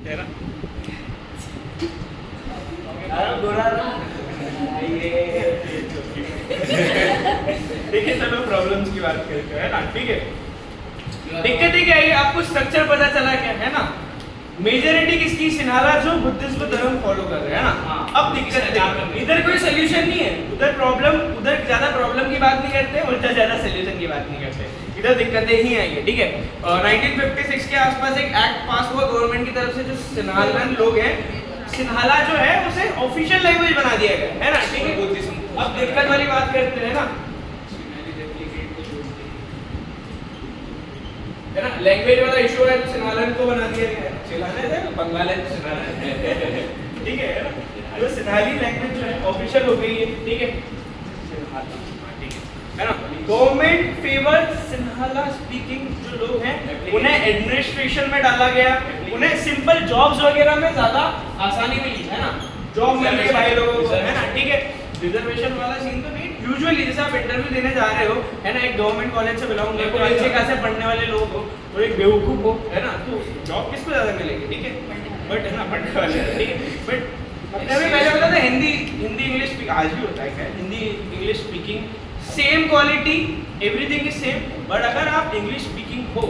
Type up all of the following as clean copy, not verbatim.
है ना। ठीक है, चलो प्रॉब्लम्स की बात करते हैं, है ना। ठीक है, दिक्कतें क्या है, आपको स्ट्रक्चर पता चला क्या है ना। मेजॉरिटी किसकी, सिन्हाला जो बुद्धिज्म धर्म फॉलो कर रहे हैं ना। अब दिक्कत इधर कोई सोल्यूशन नहीं है, उधर प्रॉब्लम, उधर ज्यादा प्रॉब्लम की बात नहीं करते, उधर ज्यादा सोल्यूशन की बात नहीं करते, इधर दिक्कतें ही आई है। ठीक है, 1956 के आसपास एक एक्ट पास हुआ गवर्नमेंट की तरफ से, जो सिन्हालन लोग हैं, सिन्हाला जो है उसे ऑफिशियल लैंग्वेज बना दिया गया है ना। ठीक है, अब दिक्कत वाली बात करते हैं ना, है ना। लैंग्वेज वाला इशू है तो सिन्हालन को बना दिया गया है, सिन्हालन है ना, बंगाली सिन्हालन। ठीक है ना, तो सिन्हाली लैंग्वेज जो है ऑफिशियल हो गई है। ठीक है, है ना। गवर्नमेंट फेवर सिन्हाला स्पीकिंग जो लोग हैं उन्हें एडमिनिस्ट्रेशन में डाला गया, उन्हें सिंपल जॉब्स वगैरह में ज्यादा आसानी मिली, है ना, जॉब मिल गई भाई लोगों को, है ना। ठीक है, रिजर्वेशन वाला सीन तो नहीं। यूजुअली जैसे आप इंटरव्यू देने जा रहे हो, है ना, एक गवर्नमेंट कॉलेज से बिलोंग करके अच्छे खासे पढ़ने वाले लोग हो और एक बेवकूफ हो, है ना, तो जॉब किसको ज्यादा मिलेगी। ठीक है, बट है ना, पढ़ने वाले, ठीक है, बट अपने भी पहले होता था हिंदी इंग्लिश, आज भी होता है क्या, Hindi English speaking same quality, everything is same, but अगर आप इंग्लिश स्पीकिंग हो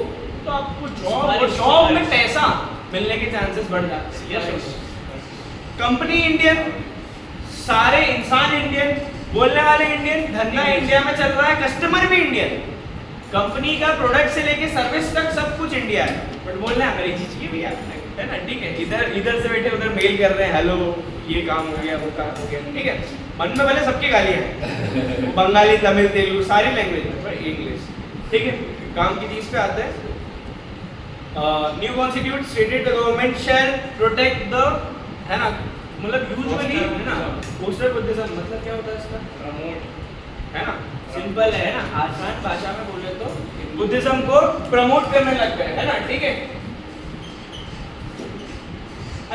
तो आपको जॉब और जॉब में पैसा मिलने के चांसेस बढ़ जाते हैं। कंपनी इंडियन, सारे इंसान इंडियन, बोलने वाले इंडियन, धंधा इंडिया में चल रहा है, कस्टमर भी इंडियन, कंपनी का प्रोडक्ट से लेके सर्विस तक सब कुछ इंडिया है, बट बोलना अंग्रेजी चाहिए भैया, है ना। ठीक है, इधर से बैठे उधर मेल कर रहे हैं, हेलो ये काम हो गया, वो काम हो गया। ठीक है, मन में भले सबकी गालियां हैं, बंगाली, तमिल, तेलुगु, सारी लैंग्वेज में, पर इंग्लिश। ठीक है, काम की चीज पे आते हैं। New constitute stated the government shell protect the, है ना, मतलब यूजुअली, है ना, पोस्टर बुद्धिज्म मतलब क्या होता है इसका, प्रमोट, है ना, सिंपल है ना, आसान भाषा में बोले तो बुद्धिज्म को प्रमोट करने लग गए, है ना। ठीक है,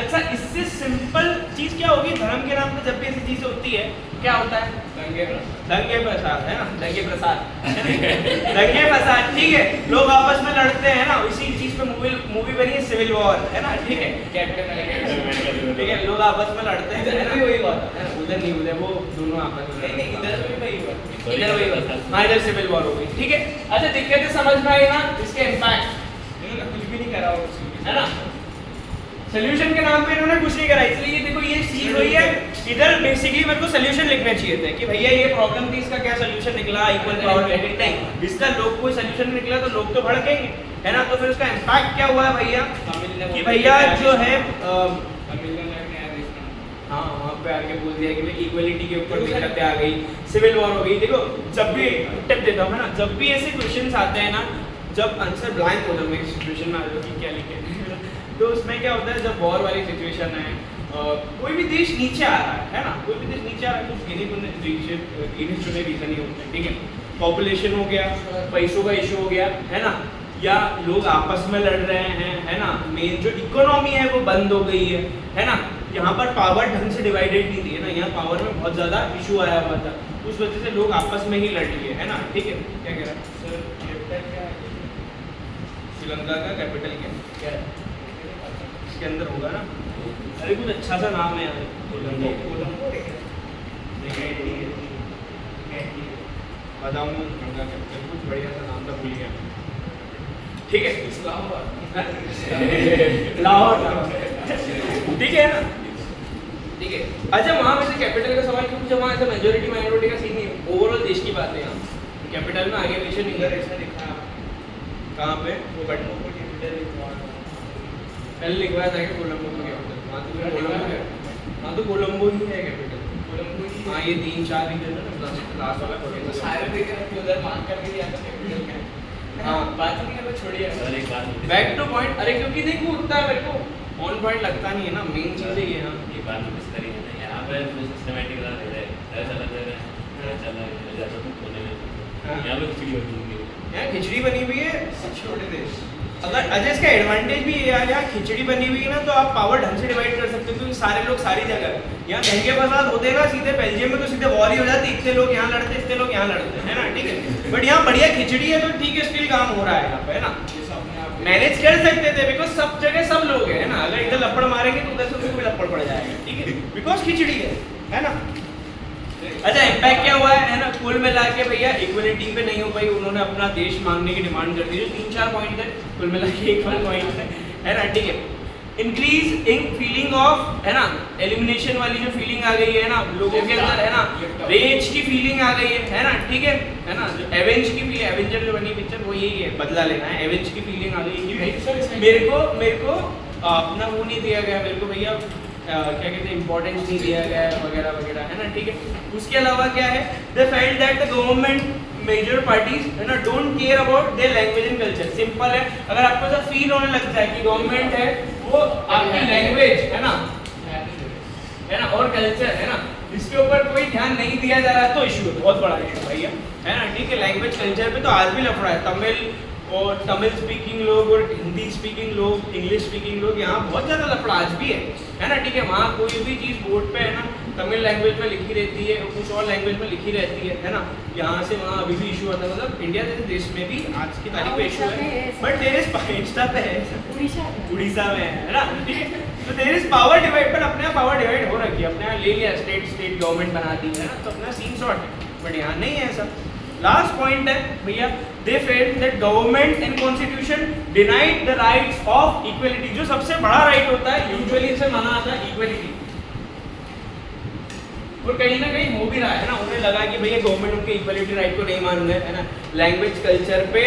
अच्छा, इससे सिंपल चीज क्या होगी, धर्म के नाम पे जब भी ऐसी चीज होती है क्या होता है, दंगे प्रसाद, है ना, दंगे प्रसाद, दंगे प्रसाद। ठीक है, लोग आपस में लड़ते हैं ना, इसी चीज पे मूवी बनी है सिविल वॉर, है ना। ठीक है, ठीक है, लोग आपस में लड़ते हैं, है ना, वही बात है, उधर नहीं, उधर वो दोनों आपस में, नहीं इधर भी वही हुआ, इधर वही हुआ, हाँ इधर सिविल वॉर हो गई। ठीक है, अच्छा, दिक्कतें समझ में आई ना, इसके इम्पैक्ट कुछ भी नहीं करा, है ना, सोल्यूशन के नाम पे इन्होंने कुछ नहीं करा, इसलिए देखो ये चीज हुई है। इधर बेसिकली मेरे को सोल्यूशन लिखने चाहिए थे कि भैया ये प्रॉब्लम थी, इसका क्या सोल्यूशन निकला, इक्वल पावर क्रेडिट, नहीं, इसका लोग कोई सोल्यूशन नहीं निकला तो लोग तो भड़केंगे, है ना। तो फिर उसका इम्पैक्ट क्या हुआ है भैया, कि भैया जो है हाँ वहाँ पे आके बोल दिया कि भाई इक्वलिटी के ऊपर दिक्कतें आ गई, सिविल वॉर हो गई। देखो, जब भी टिप देता हूँ, है ना, जब भी ऐसे क्वेश्चंस आते हैं ना, जब आंसर ब्लैंक होता है, मैं सिचुएशन में आ जाता हूँ कि क्या लिखे, तो उसमें क्या होता है, जब वॉर वाली सिचुएशन है, कोई भी देश नीचे आ रहा है ना, कोई भी देश नीचे आ रहा है, तो गिने चुने रीजन ही होते हैं। ठीक है, पॉपुलेशन हो गया, पैसों का इशू हो गया, है ना, या लोग आपस में लड़ रहे हैं, है ना, मेन जो इकोनॉमी है वो बंद हो गई है ना, यहाँ पर पावर ढंग से डिवाइडेड नहीं थी, है ना, यहाँ पावर में बहुत ज़्यादा इशू आया हुआ था, उस वजह से लोग आपस में ही लड़ लिए, है ना। ठीक है, क्या कह रहा है सर, कैपिटल क्या है श्रीलंका का, कैपिटल क्या है, इसके अंदर होगा ना, अरे कुछ अच्छा सा नाम है यार, बताऊँ कुछ बढ़िया सा नाम था, भूल गया। ठीक है, लाहौर, ठीक है ना। ठीक है, अच्छा, वहाँ में से कैपिटल का सवाल क्यों पूछा, वहाँ ऐसा मेजोरिटी माइनॉरिटी का सीन नहीं है, ओवरऑल देश की बात है। यहाँ कैपिटल में आगे पीछे नहीं है, ऐसा लिखा कहाँ पे, वो पहले लिखवाया था कि कोलंबो में कैपिटल, हाँ तो कोलंबो ही है कैपिटल, हाँ ये 3-4 रीजन है ना, लास्ट वाला सारे देखे उधर मार्क करके दिया था कैपिटल क्या, हाँ बात नहीं करना, छोड़िए, बैक टू पॉइंट। अरे क्योंकि देखो उतना मेरे को ऑन पॉइंट लगता नहीं है ना, मेन चीज़ है ये ना, ये बात तो किस तरीके से यहाँ पे सिस्टमैटिक रह रहे हैं, चला दे रहे हैं, चला जैसा कुछ होने में, यहाँ पे खिचड़ी बनी हुई है, यहाँ खिचड़ी बनी हुई है, छोटे देश। अगर अजय इसका एडवांटेज भी ये है, यहाँ खिचड़ी बनी हुई है ना, तो आप पावर ढंग से डिवाइड कर सकते हो, क्योंकि सारे लोग सारी जगह, यहाँ दंगे फसाद होते ना, सीधे बेल्जियम में तो सीधे वॉर ही हो जाती, इतने लोग यहाँ लड़ते, इतने लोग यहाँ लड़ते, है ना। ठीक है, बट यहाँ बढ़िया खिचड़ी है तो ठीक है, स्टिल काम हो रहा है यहाँ पे, है ना। मैनेज कर सकते थे बिकॉज सब जगह सब लोग हैं ना, अगर इधर लपड़ मारेंगे तो उधर से उनको भी लपड़ पड़ जाएगा, ठीक है, बिकॉज खिचड़ी है ना। अच्छा इम्पैक्ट क्या हुआ है ना, कुल मिला के भैया इक्वलिटी पे नहीं हो पाई, उन्होंने अपना देश मांगने की डिमांड कर दी, जो 3-4 पॉइंट है, कुल मिला के एक पॉइंट है ना, ठीक है। इंक्रीज इन फीलिंग ऑफ, है ना, एलिमिनेशन वाली जो फीलिंग आ गई है ना लोगों के अंदर, है ना, रेज की फीलिंग आ गई है ना, ठीक है ना, जो एवेंज की फीलिंग, एवेंजर जो बनी पिक्चर वो यही है, बदला लेना है, एवेंज की फीलिंग आ गई कि भाई मेरे को अपना वो नहीं दिया गया, मेरे को भैया क्या कहते हैं इंपॉर्टेंस नहीं दिया गया वगैरह वगैरह, है ना, ठीक है। उसके अलावा क्या है, they felt that the government major parties, है ना, don't care about their language and culture. Simple है, अगर आपको ऐसा फील होने लगता है कि गवर्नमेंट है वो आपकी लैंग्वेज, है ना और कल्चर, है ना, इसके ऊपर कोई ध्यान नहीं दिया जा रहा है तो इशू है, बहुत बड़ा इशू भैया, है ना, ठीक है। लैंग्वेज कल्चर पे तो आज भी लफड़ा है, तमिल स्पीकिंग लोग और हिंदी स्पीकिंग लोग, इंग्लिश स्पीकिंग लोग, यहाँ बहुत ज़्यादा लफड़ा आज भी है ना, ठीक है। वहाँ कोई भी चीज़ बोर्ड पे, है ना, तमिल लैंग्वेज में लिखी रहती है और कुछ और लैंग्वेज में लिखी रहती है ना, यहाँ से वहाँ अभी भी इशू आता है, मतलब इंडिया जैसे देश में भी आज की तारीख पे इशू है, बट देयर इज इंस्टा पे है, उड़ीसा में है ना, ठीक है। तो देयर इज पावर डिवाइड, पर अपने यहाँ पावर डिवाइड हो रखी है, अपने यहाँ ले लिया, स्टेट गवर्नमेंट बना दी है ना, तो अपना सीन शॉर्ट है, बट यहाँ नहीं है ऐसा। लास्ट पॉइंट है भैया, they failed that government and constitution denied the rights of equality. जो सबसे बड़ा राइट होता है यूजुअली इसे माना जाता है इक्वलिटी, और कहीं ना कहीं हो भी रहा है ना, उन्हें लगा कि भैया गवर्नमेंट उनके इक्वलिटी राइट को नहीं मान रहे, है ना, लैंग्वेज कल्चर पे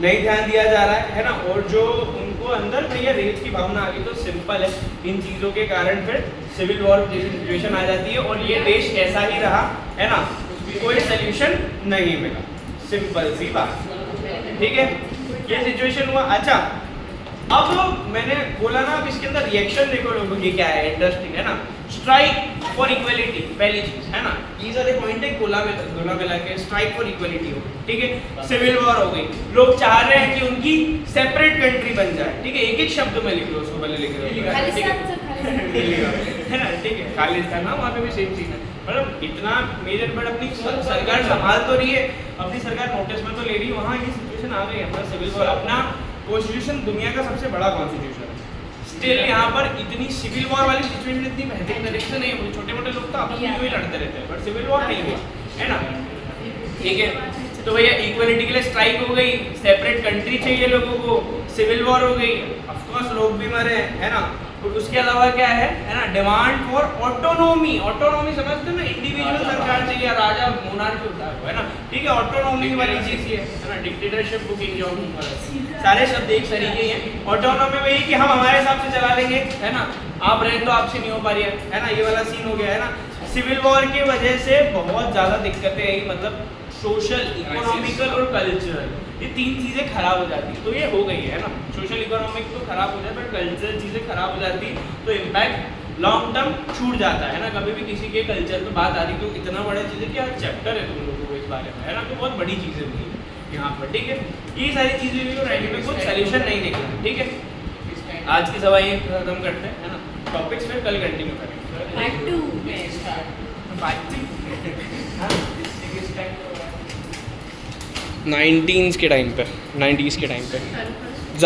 नहीं ध्यान दिया जा रहा है ना, और जो उनको अंदर भैया रेज की भावना आ गई, तो सिंपल है, इन चीज़ों के कारण फिर सिविल वॉर जैसी सिचुएशन आ जाती है, और ये देश ऐसा ही रहा, है ना, कोई सोल्यूशन नहीं मिला, सिंपल सी बात, ठीक है, ये सिचुएशन हुआ। अच्छा अब मैंने बोला ना, अब इसके अंदर रिएक्शन देखो लोगों की क्या है, इंटरेस्टिंग है ना। स्ट्राइक फॉर इक्वलिटी पहली चीज, है ना, ये सारे पॉइंट है, गोला मिला के स्ट्राइक फॉर इक्वलिटी हो, ठीक है। सिविल वॉर हो गई, लोग चाह रहे हैं कि उनकी सेपरेट कंट्री बन जाए, ठीक है, एक शब्द में लिख लो उसको, पहले लिख लो, है ना, ठीक है, खालिस्तान ना, वहाँ पे भी सेम चीज है, मतलब इतना मेजर, बट अपनी सरकार संभाल तो रही है, अपनी सरकार नोटिस में तो ले रही है, वहाँ ये सिचुएशन आ गई है, अपना सिविल वॉर, अपना कॉन्स्टिट्यूशन दुनिया का सबसे बड़ा कॉन्स्टिट्यूशन है, स्टिल यहाँ पर इतनी सिविल वॉर वाली सिचुएशन इतनी बेहतरीन तरीके से नहीं है, छोटे मोटे लोग तो आपस में ही लड़ते रहते हैं, बट सिविल वॉर नहीं हुआ, है ना, ठीक है। तो भैया इक्वलिटी के लिए स्ट्राइक हो गई, सेपरेट कंट्री चाहिए लोगों को, सिविल वॉर हो गई, ऑफ कोर्स लोग भी मरे, है ना, और उसके अलावा क्या है ना, डिमांड फॉर ऑटोनॉमी, ऑटोनॉमी समझते हो ना, इंडिविजुअल सरकार चाहिए, राजा मोनार्की होता है ना, ठीक है, ऑटोनॉमी वाली चीज है ना, डिक्टेटरशिप बुकिंग जो सारे शब्द एक तरीके हैं। ऑटोनॉमी में ये कि हम हमारे हिसाब से चला लेंगे, है ना, आप रहे तो आपसे नहीं हो पा रही है ना, ये वाला सीन हो गया है ना। सिविल वॉर की वजह से बहुत ज़्यादा दिक्कतें आई, मतलब सोशल, इकोनॉमिकल और कल्चरल, ये तीन चीज़ें खराब हो जाती, तो ये हो गई है ना, सोशल इकोनॉमिक तो खराब हो जाए, बट कल्चरल चीज़ें खराब हो जाती, तो इम्पैक्ट लॉन्ग टर्म छूट जाता है ना। कभी भी किसी के कल्चर पे बात आ रही, तो इतना बड़ा चीज़ है कि हर चैप्टर है तुम लोगों को इस बारे में, है ना, तो बहुत बड़ी चीज़ें हुई है यहाँ पर, ठीक है। ये सारी चीज़ें भी राइट में कुछ सोल्यूशन नहीं निकला, ठीक है। आज की सवाल ये खत्म करते हैं, है ना, टॉपिक्स फिर कल कंटिन्यू करेंगे। नाइनटीन्स के टाइम पे, 90s के टाइम पे